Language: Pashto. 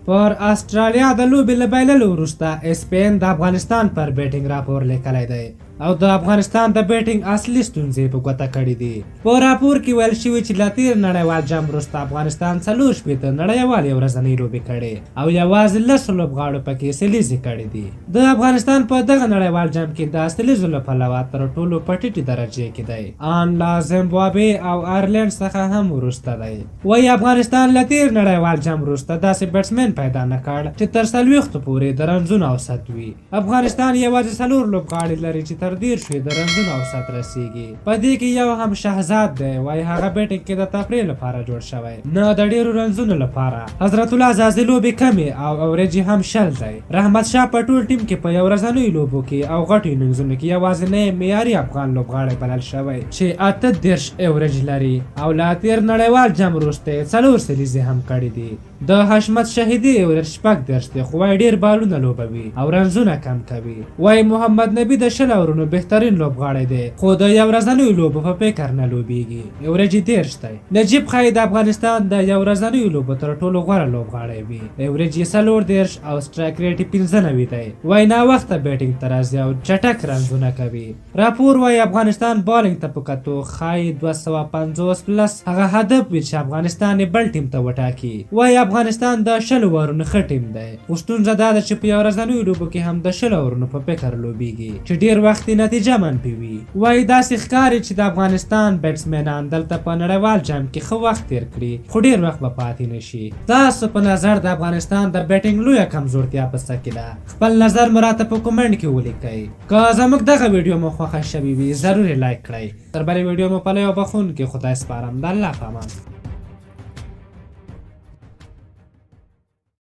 پر استرالیا د لوبې له بایللو وروسته اسپین د افغانستان پر بیټینګ راپور لیکلی دی او د افغانستان د بیټینګ اصلي ستونزې په ګوته کړي دي. په راپور کې ویل شوي چې له تېر نړیوال جام وروسته افغانستان 40 نړیوالې ورځنۍ لوبې کړې او یوازې 10 لوبغاړو پکې سلیزې کړې دي. د افغانستان په دغه نړیوال جام کې د سلیزو له پلوه تر ټولو په ټیټې درجې کې دی، ان له زیمبابوې او آیرلینډ څخه هم وروسته دی. وایي افغانستان له تېر نړیوال جام وروسته داسې بیټسمین پیدا نه کړ چې تر 40 پورې د رنزونو اوسط وي. افغانستان یوازې 4 لوبغاړي لري چې تر 10 د رنزونو اوسط رسیږي. په دې کې یو هم شهزاد دی، وایي هغه بیټینګ کې د تفریح لپاره جوړ شوی، نه د ډیرو رنزونو لپاره. حضرت الله زازي لوبې کمې او اورېجې هم 0 دی. رحمت شاه په ټول ټیم کې په یو ورځنیو لوبو کې او غټو اننګزونو کې یوازینی معیاري افغان لوبغاړی بلل شوی چې 38 اورېج لري او له تېر نړیوال جام وروسته 4 سلیزې هم کړي دي. د حشمت شهیدي اورېج 14 دی، خو وایي ډېر بالونه لوبوي او رنزونه کم کوي. وایي محمد نبي د 20 اورونو بهترین لوبغاړی دی، خو د یو ورځنیو لوبو په فکر نه لوبیږي. اورېج 13 دی. نجیب خای د افغانستان د یو ورځنیو لوبو تر ټولو غوره لوبغاړی وي. اورېج 40 او سټرایک ریټ 95 دی. وایي ناوخته بیټینګ ته راځي او چټک رنزونه کوي. راپور وایي افغانستان بالینګ ته په کتو ښایي 250 پلس هغه هدف وي چې افغانستان یې بل ټیم ته وټاکي. وایي افغانستان د 20 اورونو ښه ټیم دی، خو ستونزه دا ده چې په یو ورځنیو لوبو کې هم د 20 اورونو په فکر لوبیږي چې ډېر وخت یې نتیجه منفي وي. وایي داسې ښکاري چې د افغانستان بیټسمینان دلته په نړیوال جام کې ښه وخت تېر کړي، خو ډېر وخت به پاتې نشي. تاسو په نظر د افغانستان د بیټینګ لویه کمزورتیا په څه کې ده؟ خپل نظر مو راته په کومنټ کې ولیکئ. که زموږ دغه ویډیو مو خوښه شوې وي ضرور یې لایک کړئ. تر بلې ویډیو مو په لیو بخښونکي خدای سپارم. د الله په امان.